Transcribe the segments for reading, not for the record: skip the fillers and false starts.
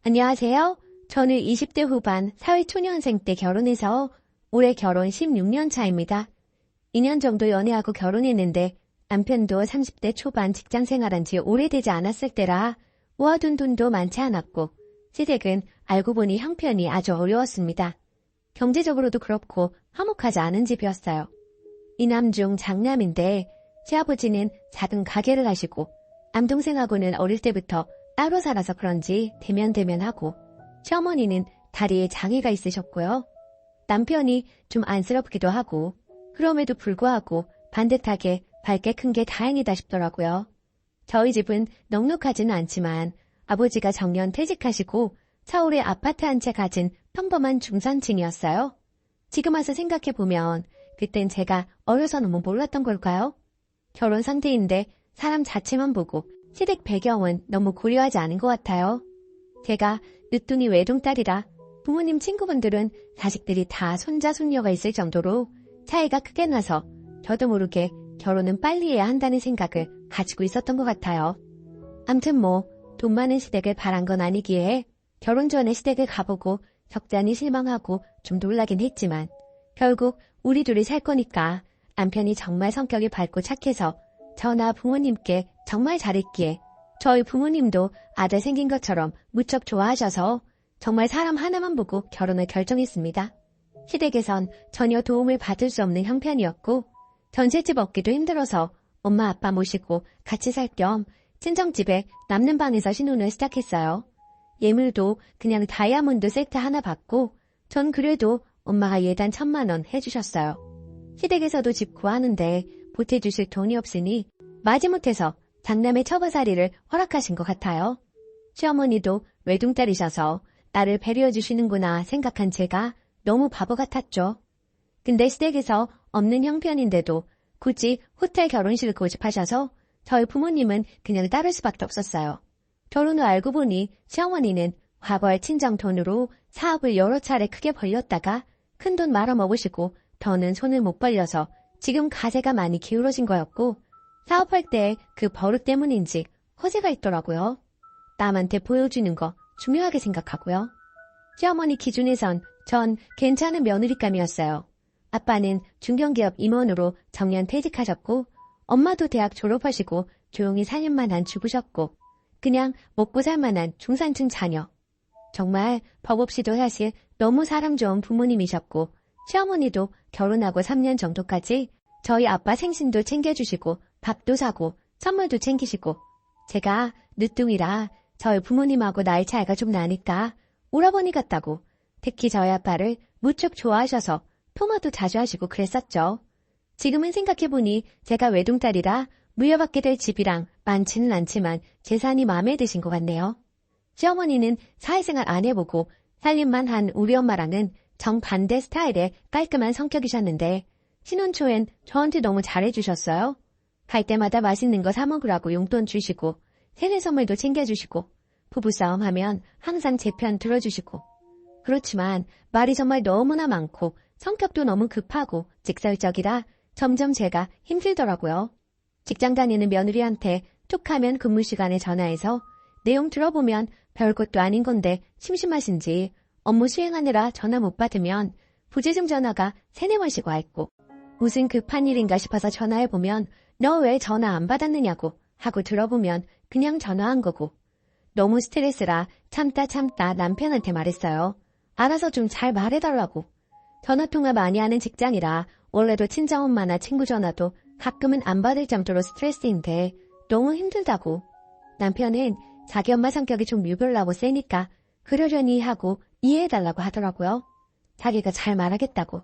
안녕하세요. 저는 20대 후반 사회초년생 때 결혼해서 올해 결혼 16년 차입니다. 2년 정도 연애하고 결혼했는데 남편도 30대 초반 직장 생활한 지 오래되지 않았을 때라 모아둔 돈도 많지 않았고 시댁은 알고 보니 형편이 아주 어려웠습니다. 경제적으로도 그렇고 화목하지 않은 집이었어요. 이남 중 장남인데 시아버지는 작은 가게를 하시고 남동생하고는 어릴 때부터 따로 살아서 그런지 대면대면하고 시어머니는 다리에 장애가 있으셨고요. 남편이 좀 안쓰럽기도 하고 그럼에도 불구하고 반듯하게 밝게 큰 게 다행이다 싶더라고요. 저희 집은 넉넉하지는 않지만 아버지가 정년 퇴직하시고 서울에 아파트 한 채 가진 평범한 중산층이었어요. 지금 와서 생각해보면 그땐 제가 어려서 너무 몰랐던 걸까요? 결혼 상태인데 사람 자체만 보고 시댁 배경은 너무 고려하지 않은 것 같아요. 제가 늦둥이 외동딸이라 부모님 친구분들은 자식들이 다 손자 손녀가 있을 정도로 차이가 크게 나서 저도 모르게 결혼은 빨리 해야 한다는 생각을 가지고 있었던 것 같아요. 암튼 돈 많은 시댁을 바란 건 아니기에 결혼 전에 시댁을 가보고 적잖이 실망하고 좀 놀라긴 했지만 결국 우리 둘이 살 거니까 남편이 정말 성격이 밝고 착해서 저나 부모님께 정말 잘했기에 저희 부모님도 아들 생긴 것처럼 무척 좋아하셔서 정말 사람 하나만 보고 결혼을 결정했습니다. 시댁에선 전혀 도움을 받을 수 없는 형편이었고 전셋집 얻기도 힘들어서 엄마 아빠 모시고 같이 살 겸 친정집에 남는 방에서 신혼을 시작했어요. 예물도 그냥 다이아몬드 세트 하나 받고 전 그래도 엄마가 예단 1,000만 원 해주셨어요. 시댁에서도 집 구하는데 보태주실 돈이 없으니 마지못해서 장남의 처버살이를 허락하신 것 같아요. 시어머니도 외동딸이셔서 나를 배려해 주시는구나 생각한 제가 너무 바보 같았죠. 근데 시댁에서 없는 형편인데도 굳이 호텔 결혼식을 고집하셔서 저희 부모님은 그냥 따를 수밖에 없었어요. 결혼 후 알고 보니 시어머니는 과거의 친정 돈으로 사업을 여러 차례 크게 벌렸다가 큰돈 말아먹으시고 더는 손을 못 벌려서 지금 가세가 많이 기울어진 거였고 사업할 때 그 버릇 때문인지 허세가 있더라고요. 남한테 보여주는 거 중요하게 생각하고요. 시어머니 기준에선 전 괜찮은 며느리감이었어요. 아빠는 중견기업 임원으로 정년 퇴직하셨고 엄마도 대학 졸업하시고 조용히 살림만 주부셨고 그냥 먹고 살만한 중산층 자녀. 정말 법 없이도 사실 너무 사람 좋은 부모님이셨고 시어머니도 결혼하고 3년 정도까지 저희 아빠 생신도 챙겨주시고 밥도 사고 선물도 챙기시고 제가 늦둥이라 저희 부모님하고 나이 차이가 좀 나니까 오라버니 같다고 특히 저희 아빠를 무척 좋아하셔서 통화도 자주 하시고 그랬었죠. 지금은 생각해보니 제가 외동딸이라 물려받게 될 집이랑 많지는 않지만 재산이 마음에 드신 것 같네요. 시어머니는 사회생활 안 해보고 살림만 한 우리 엄마랑은 정반대 스타일의 깔끔한 성격이셨는데 신혼 초엔 저한테 너무 잘해주셨어요. 갈 때마다 맛있는 거 사 먹으라고 용돈 주시고 생일 선물도 챙겨주시고 부부싸움 하면 항상 제 편 들어주시고 그렇지만 말이 정말 너무나 많고 성격도 너무 급하고 직설적이라 점점 제가 힘들더라고요. 직장 다니는 며느리한테 툭하면 근무 시간에 전화해서 내용 들어보면 별것도 아닌 건데 심심하신지 업무 수행하느라 전화 못 받으면 부재중 전화가 3-4번씩 와 있고 무슨 급한 일인가 싶어서 전화해보면 너 왜 전화 안 받았느냐고 하고 들어보면 그냥 전화한 거고 너무 스트레스라 참다 남편한테 말했어요. 알아서 좀 잘 말해달라고. 전화통화 많이 하는 직장이라 원래도 친정엄마나 친구 전화도 가끔은 안 받을 정도로 스트레스인데 너무 힘들다고. 남편은 자기 엄마 성격이 좀 유별나고 세니까 그러려니 하고 이해해달라고 하더라고요. 자기가 잘 말하겠다고.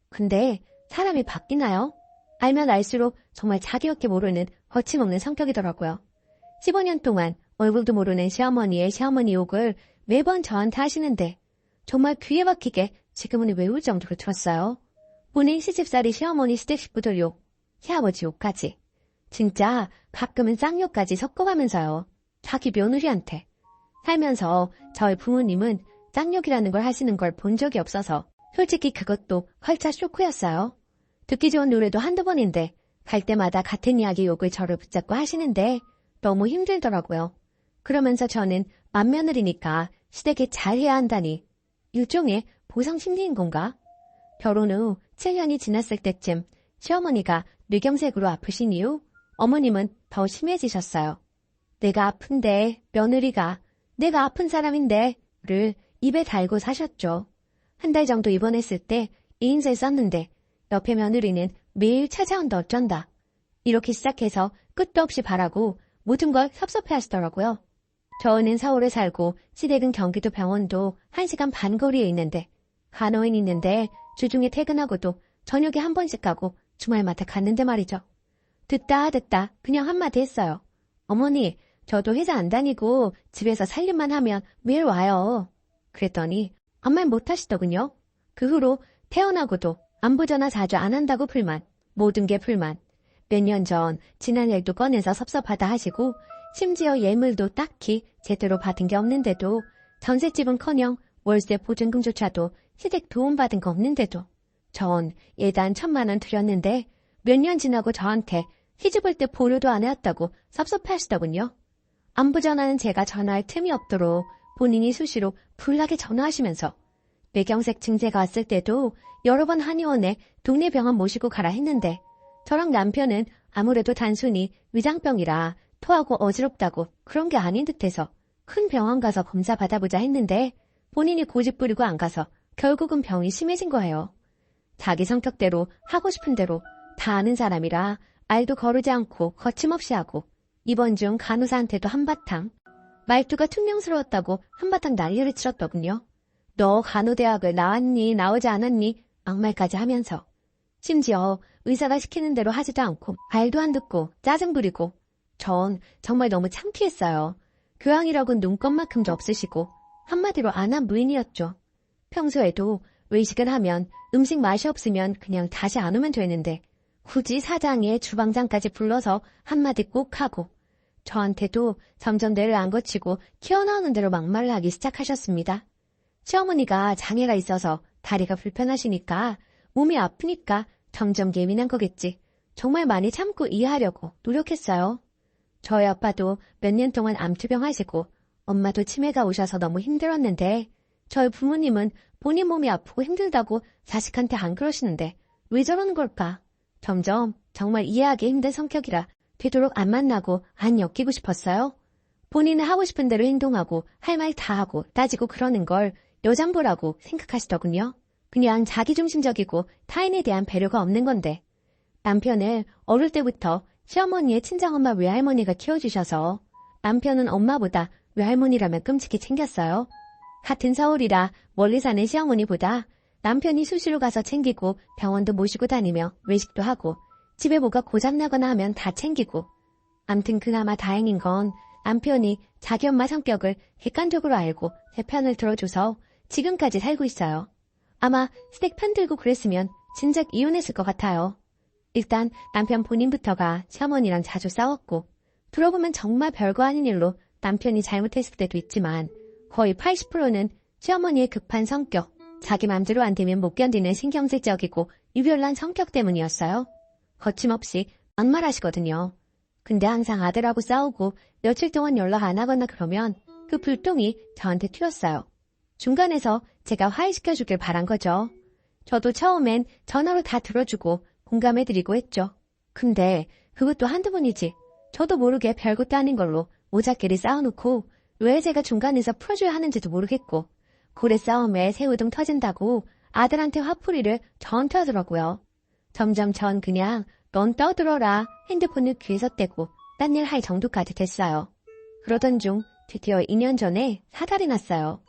근데 사람이 바뀌나요? 알면 알수록 정말 자기밖에 모르는 거침없는 성격이더라고요. 15년 동안 얼굴도 모르는 시어머니의 시어머니 욕을 매번 저한테 하시는데 정말 귀에 박히게 지금은 외울 정도로 들었어요. 본인 시집살이 시어머니 시댁 식구들 욕, 시아버지 욕까지. 진짜 가끔은 쌍욕까지 섞어가면서요. 자기 며느리한테. 살면서 저희 부모님은 쌍욕이라는 걸 하시는 걸 본 적이 없어서 솔직히 그것도 활짝 쇼크였어요. 듣기 좋은 노래도 한두 번인데 갈 때마다 같은 이야기 욕을 저를 붙잡고 하시는데 너무 힘들더라고요. 그러면서 저는 맏며느리니까 시댁에 잘해야 한다니. 일종의 보상 심리인 건가? 결혼 후 7년이 지났을 때쯤 시어머니가 뇌경색으로 아프신 이후 어머님은 더 심해지셨어요. 내가 아픈데 며느리가 내가 아픈 사람인데 를 입에 달고 사셨죠. 한 달 정도 입원했을 때 이인세 썼는데 옆에 며느리는 매일 찾아온다 어쩐다. 이렇게 시작해서 끝도 없이 바라고 모든 걸 섭섭해하시더라고요. 저는 서울에 살고 시댁은 경기도 병원도 1시간 반 거리에 있는데 간호인 있는데 주중에 퇴근하고도 저녁에 한 번씩 가고 주말마다 갔는데 말이죠. 듣다 그냥 한마디 했어요. 어머니, 저도 회사 안 다니고 집에서 살림만 하면 매일 와요. 그랬더니 아무 말 못하시더군요. 그 후로 태어나고도 안부 전화 자주 안 한다고 불만, 모든 게 불만. 몇 년 전 지난 일도 꺼내서 섭섭하다 하시고 심지어 예물도 딱히 제대로 받은 게 없는데도 전셋집은커녕 월세 보증금조차도 시댁 도움받은 거 없는데도 전 예단 1,000만 원 드렸는데 몇 년 지나고 저한테 시집올 때 보류도 안 해왔다고 섭섭해하시더군요. 안부 전화는 제가 전화할 틈이 없도록 본인이 수시로 불나게 전화하시면서 뇌경색 증세가 왔을 때도 여러 번 한의원에 동네 병원 모시고 가라 했는데 저랑 남편은 아무래도 단순히 위장병이라 토하고 어지럽다고 그런 게 아닌 듯해서 큰 병원 가서 검사 받아보자 했는데 본인이 고집 부리고 안 가서 결국은 병이 심해진 거예요. 자기 성격대로 하고 싶은 대로 다 아는 사람이라 알도 거르지 않고 거침없이 하고 입원 중 간호사한테도 한바탕 말투가 퉁명스러웠다고 한바탕 난리를 치렀더군요. 너 간호대학을 나왔니 나오지 않았니 악말까지 하면서 심지어 의사가 시키는 대로 하지도 않고 말도 안 듣고 짜증 부리고 전 정말 너무 창피했어요. 교양이라고는 눈꼽만큼도 없으시고 한마디로 안한 무인이었죠. 평소에도 외식을 하면 음식 맛이 없으면 그냥 다시 안 오면 되는데 굳이 사장에 주방장까지 불러서 한마디 꼭 하고 저한테도 점점 뇌를 안 거치고 튀어나오는 대로 막말을 하기 시작하셨습니다. 시어머니가 장애가 있어서 다리가 불편하시니까 몸이 아프니까 점점 예민한 거겠지. 정말 많이 참고 이해하려고 노력했어요. 저희 아빠도 몇 년 동안 암투병 하시고 엄마도 치매가 오셔서 너무 힘들었는데 저희 부모님은 본인 몸이 아프고 힘들다고 자식한테 안 그러시는데 왜 저러는 걸까? 점점 정말 이해하기 힘든 성격이라 되도록 안 만나고 안 엮이고 싶었어요. 본인은 하고 싶은 대로 행동하고 할 말 다 하고 따지고 그러는 걸 여장부라고 생각하시더군요. 그냥 자기중심적이고 타인에 대한 배려가 없는 건데 남편을 어릴 때부터 시어머니의 친정엄마 외할머니가 키워주셔서 남편은 엄마보다 외할머니라면 끔찍히 챙겼어요. 같은 서울이라 멀리 사는 시어머니보다 남편이 수시로 가서 챙기고 병원도 모시고 다니며 외식도 하고 집에 뭐가 고장나거나 하면 다 챙기고 암튼 그나마 다행인 건 남편이 자기 엄마 성격을 객관적으로 알고 제 편을 들어줘서 지금까지 살고 있어요. 아마 스택 편 들고 그랬으면 진작 이혼했을 것 같아요. 일단 남편 본인부터가 시어머니랑 자주 싸웠고 들어보면 정말 별거 아닌 일로 남편이 잘못했을 때도 있지만 거의 80%는 시어머니의 급한 성격, 자기 맘대로 안 되면 못 견디는 신경질적이고 유별난 성격 때문이었어요. 거침없이 막말하시거든요. 근데 항상 아들하고 싸우고 며칠 동안 연락 안 하거나 그러면 그 불똥이 저한테 튀었어요. 중간에서 제가 화해시켜주길 바란 거죠. 저도 처음엔 전화로 다 들어주고 공감해드리고 했죠. 근데 그것도 한두 번이지. 저도 모르게 별것도 아닌 걸로 오작끼리 싸워놓고 왜 제가 중간에서 풀어줘야 하는지도 모르겠고 고래 싸움에 새우등 터진다고 아들한테 화풀이를 저한테 하더라고요. 점점 전 그냥 넌 떠들어라 핸드폰을 귀에서 떼고 딴 일 할 정도까지 됐어요. 그러던 중 드디어 2년 전에 사달이 났어요.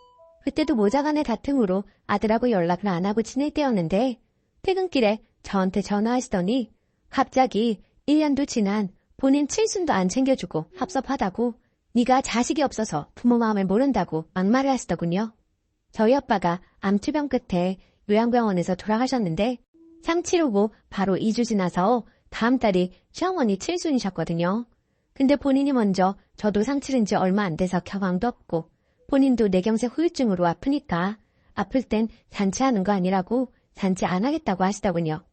그때도 모자간의 다툼으로 아들하고 연락을 안 하고 지낼 때였는데 퇴근길에 저한테 전화하시더니 갑자기 1년도 지난 본인 칠순도 안 챙겨주고 합섭하다고 네가 자식이 없어서 부모 마음을 모른다고 막말을 하시더군요. 저희 아빠가 암투병 끝에 요양병원에서 돌아가셨는데 상 치르고 바로 2주 지나서 다음 달이 시어머니 칠순이셨거든요. 근데 본인이 먼저 저도 상 치른 지 얼마 안 돼서 경황도 없고 본인도 뇌경색 후유증으로 아프니까 아플 땐 잔치하는 거 아니라고 잔치 안 하겠다고 하시더군요.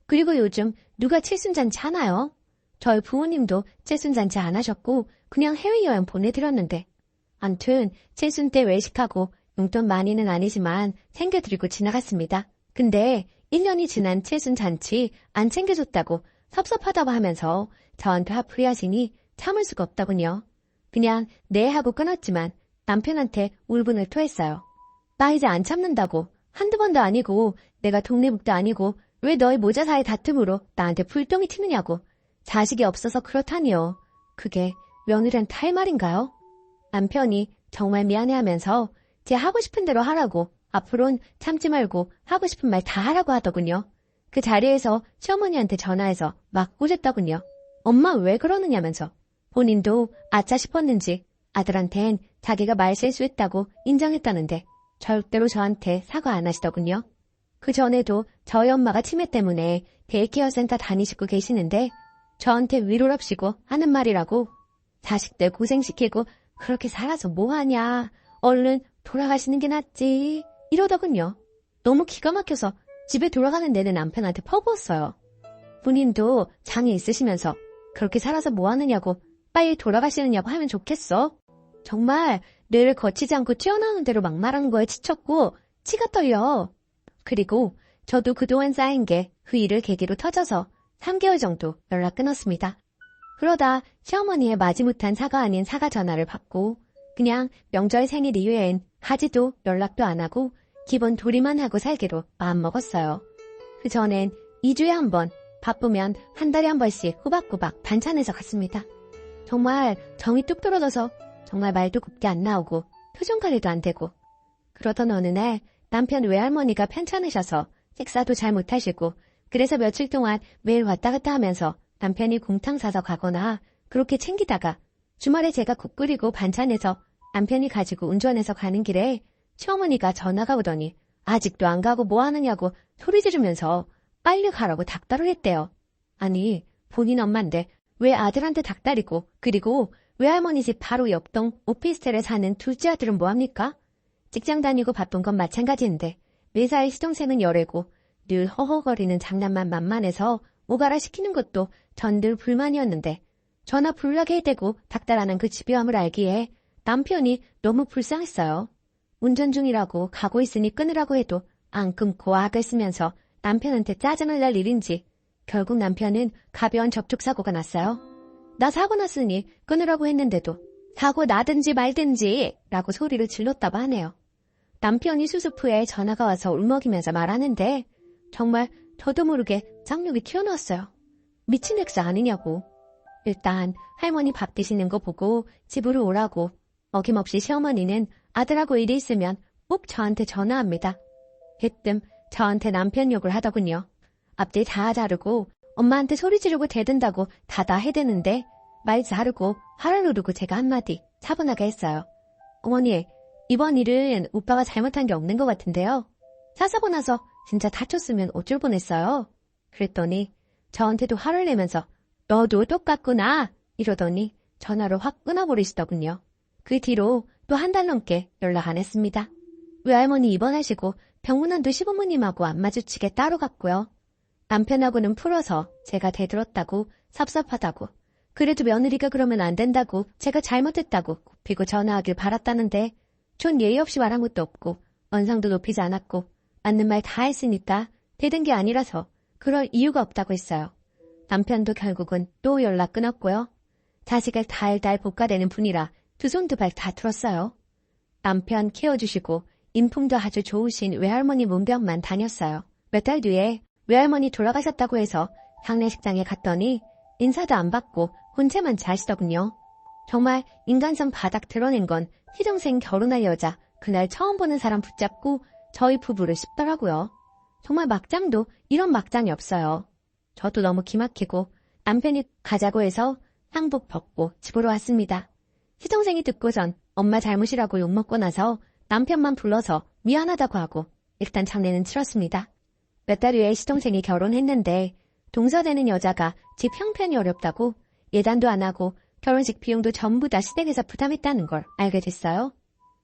그리고 요즘 누가 칠순잔치 하나요? 저희 부모님도 칠순잔치 안 하셨고 그냥 해외여행 보내드렸는데 암튼 칠순 때 외식하고 용돈 많이는 아니지만 챙겨드리고 지나갔습니다. 근데 1년이 지난 칠순 잔치 안 챙겨줬다고 섭섭하다고 하면서 저한테 화풀이 하시니 참을 수가 없더군요. 그냥 네 하고 끊었지만 남편한테 울분을 토했어요. 나 이제 안 참는다고. 한두 번도 아니고 내가 독립국도 아니고 왜 너희 모자 사이 다툼으로 나한테 불똥이 튀느냐고. 자식이 없어서 그렇다니요. 그게 며느리한테 할 말인가요? 남편이 정말 미안해하면서 제 하고 싶은 대로 하라고 앞으로는 참지 말고 하고 싶은 말 다 하라고 하더군요. 그 자리에서 시어머니한테 전화해서 막 꾸짖더군요. 엄마 왜 그러느냐면서. 본인도 아차 싶었는지 아들한텐 자기가 말실수했다고 인정했다는데 절대로 저한테 사과 안 하시더군요. 그 전에도 저희 엄마가 치매 때문에 데이케어 센터 다니시고 계시는데 저한테 위로랍시고 하는 말이라고. 자식들 고생시키고 그렇게 살아서 뭐하냐. 얼른 돌아가시는 게 낫지. 이러더군요. 너무 기가 막혀서 집에 돌아가는 내내 남편한테 퍼부었어요. 본인도 장애 있으시면서 그렇게 살아서 뭐하느냐고 빨리 돌아가시느냐고 하면 좋겠어. 정말 늘 거치지 않고 튀어나오는 대로 막말하는 거에 지쳤고 치가 떨려. 그리고 저도 그동안 쌓인 게 그 일을 계기로 터져서 3개월 정도 연락 끊었습니다. 그러다 시어머니의 마지못한 사과 아닌 사과 전화를 받고 그냥 명절 생일 이후엔 하지도 연락도 안 하고 기본 도리만 하고 살기로 마음먹었어요. 그 전엔 2주에 한 번, 바쁘면 한 달에 한 번씩 호박호박 반찬해서 갔습니다. 정말 정이 뚝 떨어져서 정말 말도 곱게 안 나오고 표정 관리도 안 되고. 그러던 어느 날 남편 외할머니가 편찮으셔서 식사도 잘 못하시고 그래서 며칠 동안 매일 왔다 갔다 하면서 남편이 곰탕 사서 가거나 그렇게 챙기다가 주말에 제가 국 끓이고 반찬해서 남편이 가지고 운전해서 가는 길에 시어머니가 전화가 오더니 아직도 안 가고 뭐 하느냐고 소리 지르면서 빨리 가라고 닥달을 했대요. 아니 본인 엄마인데 왜 아들한테 닥달이고 그리고 외할머니 집 바로 옆동 오피스텔에 사는 둘째 아들은 뭐합니까? 직장 다니고 바쁜 건 마찬가지인데 매사에 시동생은 열애고 늘 허허거리는 장난만 만만해서 오가라 시키는 것도 전 늘 불만이었는데 전화 불나게 해대고 닥달하는 그 집요함을 알기에 남편이 너무 불쌍했어요. 운전 중이라고 가고 있으니 끊으라고 해도 안 끊고 악을 쓰면서 남편한테 짜증을 낼 일인지 결국 남편은 가벼운 접촉사고가 났어요. 나 사고 났으니 끊으라고 했는데도 사고 나든지 말든지 라고 소리를 질렀다고 하네요. 남편이 수습 후에 전화가 와서 울먹이면서 말하는데 정말 저도 모르게 쌍욕이 튀어나왔어요. 미친 액사 아니냐고. 일단 할머니 밥 드시는 거 보고 집으로 오라고. 어김없이 시어머니는 아들하고 일이 있으면 꼭 저한테 전화합니다. 대뜸 저한테 남편 욕을 하더군요. 앞뒤 다 자르고 엄마한테 소리 지르고 대든다고 다 해대는데 말 자르고 화를 누르고 제가 한마디 차분하게 했어요. 어머니, 이번 일은 오빠가 잘못한 게 없는 것 같은데요. 사사고 나서 진짜 다쳤으면 어쩔 뻔했어요. 그랬더니 저한테도 화를 내면서 너도 똑같구나 이러더니 전화를 확 끊어버리시더군요. 그 뒤로 또 한 달 넘게 연락 안 했습니다. 외할머니 입원하시고 병문안도 시부모님하고 안 마주치게 따로 갔고요. 남편하고는 풀어서 제가 대들었다고 섭섭하다고 그래도 며느리가 그러면 안 된다고 제가 잘못했다고 굽히고 전화하길 바랐다는데 전 예의 없이 말한 것도 없고 언성도 높이지 않았고 맞는 말 다 했으니까 대든 게 아니라서 그럴 이유가 없다고 했어요. 남편도 결국은 또 연락 끊었고요. 자식을 달달 볶아대는 분이라 두 손 두 발 다 틀었어요. 남편 키워주시고 인품도 아주 좋으신 외할머니 문병만 다녔어요. 몇 달 뒤에 외할머니 돌아가셨다고 해서 장례식장에 갔더니 인사도 안 받고 혼채만 자시더군요. 정말 인간성 바닥 드러낸 건 시동생 결혼할 여자 그날 처음 보는 사람 붙잡고 저희 부부를 씹더라고요. 정말 막장도 이런 막장이 없어요. 저도 너무 기막히고 남편이 가자고 해서 상복 벗고 집으로 왔습니다. 시동생이 듣고선 엄마 잘못이라고 욕먹고 나서 남편만 불러서 미안하다고 하고 일단 장례는 치렀습니다. 몇 달 후에 시동생이 결혼했는데 동서되는 여자가 집 형편이 어렵다고 예단도 안 하고 결혼식 비용도 전부 다 시댁에서 부담했다는 걸 알게 됐어요.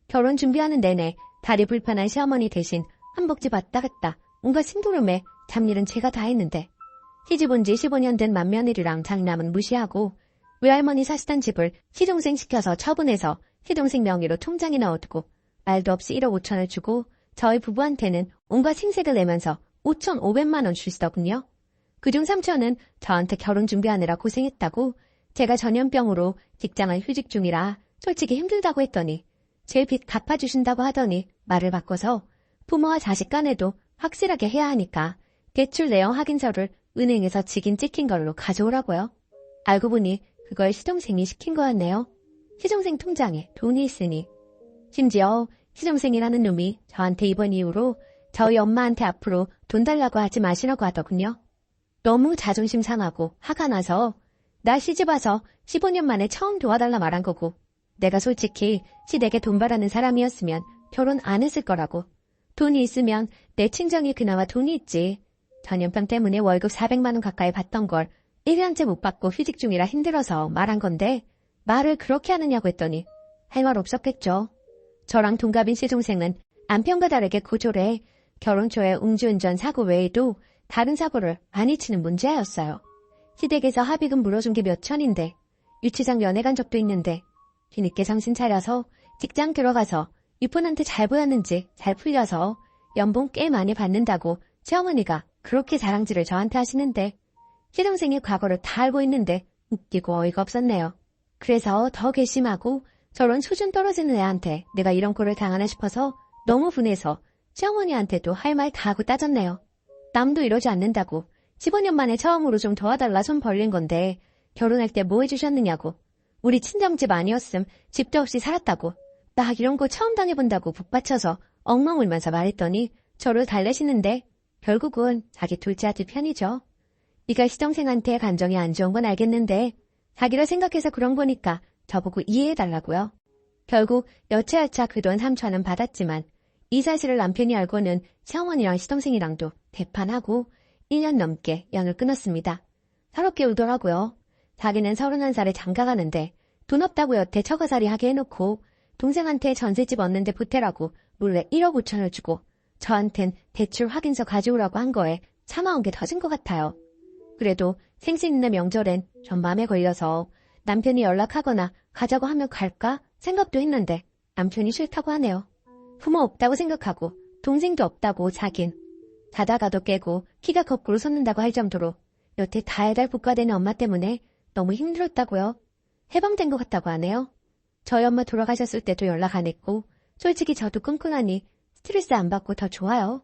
결혼 준비하는 내내 다리 불편한 시어머니 대신 한복집 왔다 갔다 온갖 심부름에 잡일은 제가 다 했는데 시집 온 지 15년 된 맏며느리랑 장남은 무시하고 외할머니 사시던 집을 시동생 시켜서 처분해서 시동생 명의로 통장에 넣어두고 말도 없이 1억 5천을 주고 저희 부부한테는 온갖 생색을 내면서 5,500만 원 주시더군요. 그중 3천은 저한테 결혼 준비하느라 고생했다고, 제가 전염병으로 직장을 휴직 중이라 솔직히 힘들다고 했더니 제 빚 갚아주신다고 하더니 말을 바꿔서 부모와 자식 간에도 확실하게 해야 하니까 대출 내역 확인서를 은행에서 직인 찍힌 걸로 가져오라고요. 알고 보니 그걸 시동생이 시킨 거였네요. 시동생 통장에 돈이 있으니. 심지어 시동생이라는 놈이 저한테 이번 이후로 저희 엄마한테 앞으로 돈 달라고 하지 마시라고 하더군요. 너무 자존심 상하고 화가 나서 나 시집와서 15년 만에 처음 도와달라 말한 거고, 내가 솔직히 시댁에 돈 바라는 사람이었으면 결혼 안 했을 거라고. 돈이 있으면 내 친정이 그나마 돈이 있지. 전염병 때문에 월급 400만 원 가까이 받던 걸 1년째 못 받고 휴직 중이라 힘들어서 말한 건데 말을 그렇게 하느냐고 했더니 할 말 없었겠죠. 저랑 동갑인 시동생은 남편과 다르게 고졸해 결혼 초에 음주운전 사고 외에도 다른 사고를 많이 치는 문제였어요. 시댁에서 합의금 물어준 게 몇 천인데 유치장 연애 간 적도 있는데 뒤늦게 정신 차려서 직장 들어가서 이쁜한테 잘 보였는지 잘 풀려서 연봉 꽤 많이 받는다고 시어머니가 그렇게 자랑질을 저한테 하시는데 시동생이 과거를 다 알고 있는데 웃기고 어이가 없었네요. 그래서 더 괘씸하고 저런 수준 떨어지는 애한테 내가 이런 꼴을 당하나 싶어서 너무 분해서 시어머니한테도 할 말 다 하고 따졌네요. 남도 이러지 않는다고 15년 만에 처음으로 좀 도와달라 손 벌린 건데 결혼할 때 뭐 해주셨느냐고. 우리 친정집 아니었음 집도 없이 살았다고. 나 이런 거 처음 당해본다고 북받쳐서 엉망 울면서 말했더니 저를 달래시는데 결국은 자기 둘째 아들 편이죠. 네가 시동생한테 감정이 안 좋은 건 알겠는데 자기를 생각해서 그런 거니까 저보고 이해해달라고요. 결국 여차여차 그 돈 3천은 받았지만 이 사실을 남편이 알고는 시어머니랑 시동생이랑도 대판하고 1년 넘게 연을 끊었습니다. 서럽게 울더라고요. 자기는 31살에 장가가는데 돈 없다고 여태 처가살이 하게 해놓고 동생한테 전셋집 얻는데 보태라고 몰래 1억 5천을 주고 저한텐 대출 확인서 가져오라고 한 거에 참아온 게 터진 것 같아요. 그래도 생신이나 명절엔 전 맘에 걸려서 남편이 연락하거나 가자고 하면 갈까 생각도 했는데 남편이 싫다고 하네요. 부모 없다고 생각하고 동생도 없다고 자긴. 자다가도 깨고 키가 거꾸로 솟는다고 할 정도로 여태 달달 볶아대는 엄마 때문에 너무 힘들었다고요. 해방된 것 같다고 하네요. 저희 엄마 돌아가셨을 때도 연락 안 했고 솔직히 저도 끙끙하니 스트레스 안 받고 더 좋아요.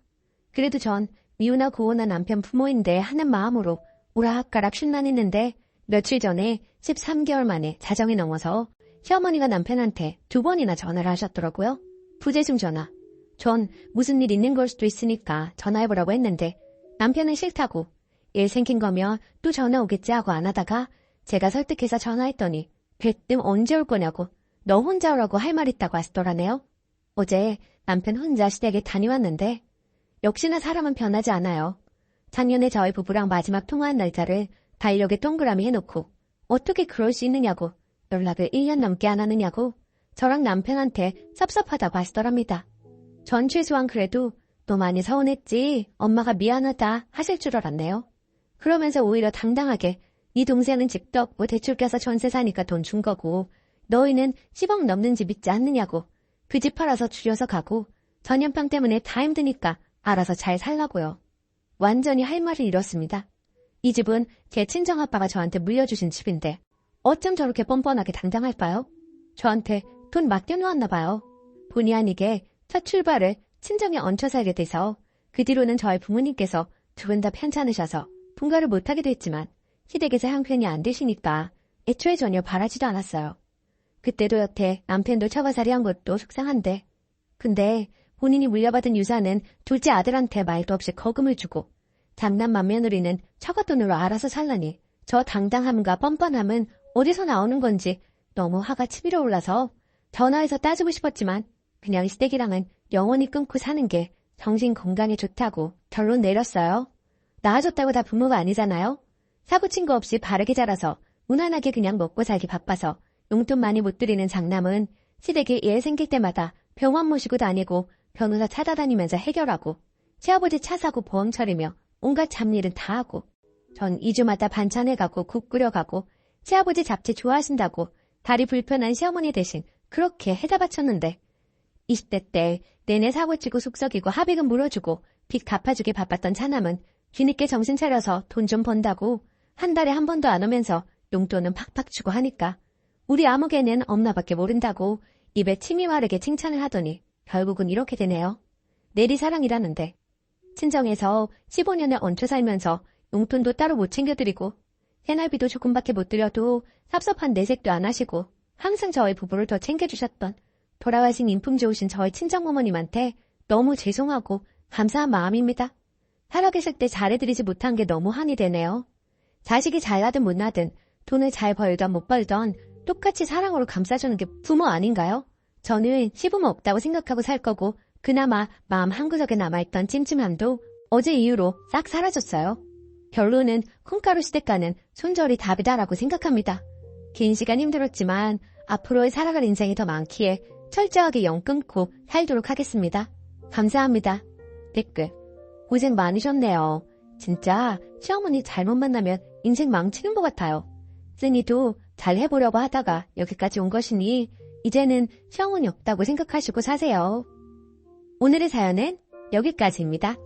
그래도 전 미우나 고운한 남편 부모인데 하는 마음으로 오락가락 쉴만했는데 며칠 전에 13개월 만에 자정이 넘어서 시어머니가 남편한테 2번이나 전화를 하셨더라고요. 부재중 전화. 전 무슨 일 있는 걸 수도 있으니까 전화해보라고 했는데 남편은 싫다고 일 생긴 거면 또 전화 오겠지 하고 안 하다가 제가 설득해서 전화했더니 대뜸 언제 올 거냐고 너 혼자 오라고 할 말 있다고 하시더라네요. 어제 남편 혼자 시댁에 다녀왔는데 역시나 사람은 변하지 않아요. 작년에 저희 부부랑 마지막 통화한 날짜를 달력에 동그라미 해놓고 어떻게 그럴 수 있느냐고 연락을 1년 넘게 안 하느냐고 저랑 남편한테 섭섭하다고 하시더랍니다. 전 최소한 그래도 너 많이 서운했지 엄마가 미안하다 하실 줄 알았네요. 그러면서 오히려 당당하게 네 동생은 집도 없고 대출 껴서 전세 사니까 돈 준 거고 너희는 10억 넘는 집 있지 않느냐고 그 집 팔아서 줄여서 가고 전염병 때문에 다 힘드니까 알아서 잘 살라고요. 완전히 할 말을 잃었습니다. 이 집은 제 친정아빠가 저한테 물려주신 집인데 어쩜 저렇게 뻔뻔하게 당당할까요? 저한테 돈 맡겨놓았나 봐요. 본의 아니게 첫 출발을 친정에 얹혀 살게 돼서 그 뒤로는 저희 부모님께서 두 분 다 편찮으셔서 분가를 못하기도 했지만 시댁에서 형편이 안 되시니까 애초에 전혀 바라지도 않았어요. 그때도 여태 남편도 처가살이 한 것도 속상한데 근데 본인이 물려받은 유산은 둘째 아들한테 말도 없이 거금을 주고 장남 맏며느리는 처갓돈으로 알아서 살라니 저 당당함과 뻔뻔함은 어디서 나오는 건지 너무 화가 치밀어 올라서 전화해서 따지고 싶었지만 그냥 시댁이랑은 영원히 끊고 사는 게 정신 건강에 좋다고 결론 내렸어요. 낳아줬다고 다 부모가 아니잖아요. 사고친 거 없이 바르게 자라서 무난하게 그냥 먹고 살기 바빠서 용돈 많이 못 드리는 장남은 시댁에 일 생길 때마다 병원 모시고 다니고 변호사 찾아다니면서 해결하고 시아버지 차 사고 보험 처리며 온갖 잡일은 다 하고 전 2주마다 반찬 해가고 국 끓여가고 시아버지 잡채 좋아하신다고 다리 불편한 시어머니 대신 그렇게 해다 바쳤는데 20대 때 내내 사고치고 속썩이고 합의금 물어주고 빚 갚아주기 바빴던 차남은 뒤늦게 정신 차려서 돈 좀 번다고 한 달에 한 번도 안 오면서 용돈은 팍팍 주고 하니까 우리 아무개는 엄마밖에 모른다고 입에 침이 마르게 칭찬을 하더니 결국은 이렇게 되네요. 내리사랑이라는데 친정에서 15년을 얹혀 살면서 용돈도 따로 못 챙겨드리고 생활비도 조금밖에 못 드려도 섭섭한 내색도 안 하시고 항상 저희 부부를 더 챙겨주셨던 돌아가신 인품 좋으신 저희 친정어머님한테 너무 죄송하고 감사한 마음입니다. 살아계실 때 잘해드리지 못한 게 너무 한이 되네요. 자식이 잘나든 못나든 돈을 잘 벌던 못 벌던 똑같이 사랑으로 감싸주는 게 부모 아닌가요? 저는 시부모 없다고 생각하고 살 거고 그나마 마음 한구석에 남아있던 찜찜함도 어제 이후로 싹 사라졌어요. 결론은 콩가루 시댁가는 손절이 답이다라고 생각합니다. 긴 시간 힘들었지만 앞으로의 살아갈 인생이 더 많기에 철저하게 영 끊고 살도록 하겠습니다. 감사합니다. 댓글 고생 많으셨네요. 진짜 시어머니 잘못 만나면 인생 망치는 것 같아요. 쓰니도 잘 해보려고 하다가 여기까지 온 것이니 이제는 시어머니 없다고 생각하시고 사세요. 오늘의 사연은 여기까지입니다.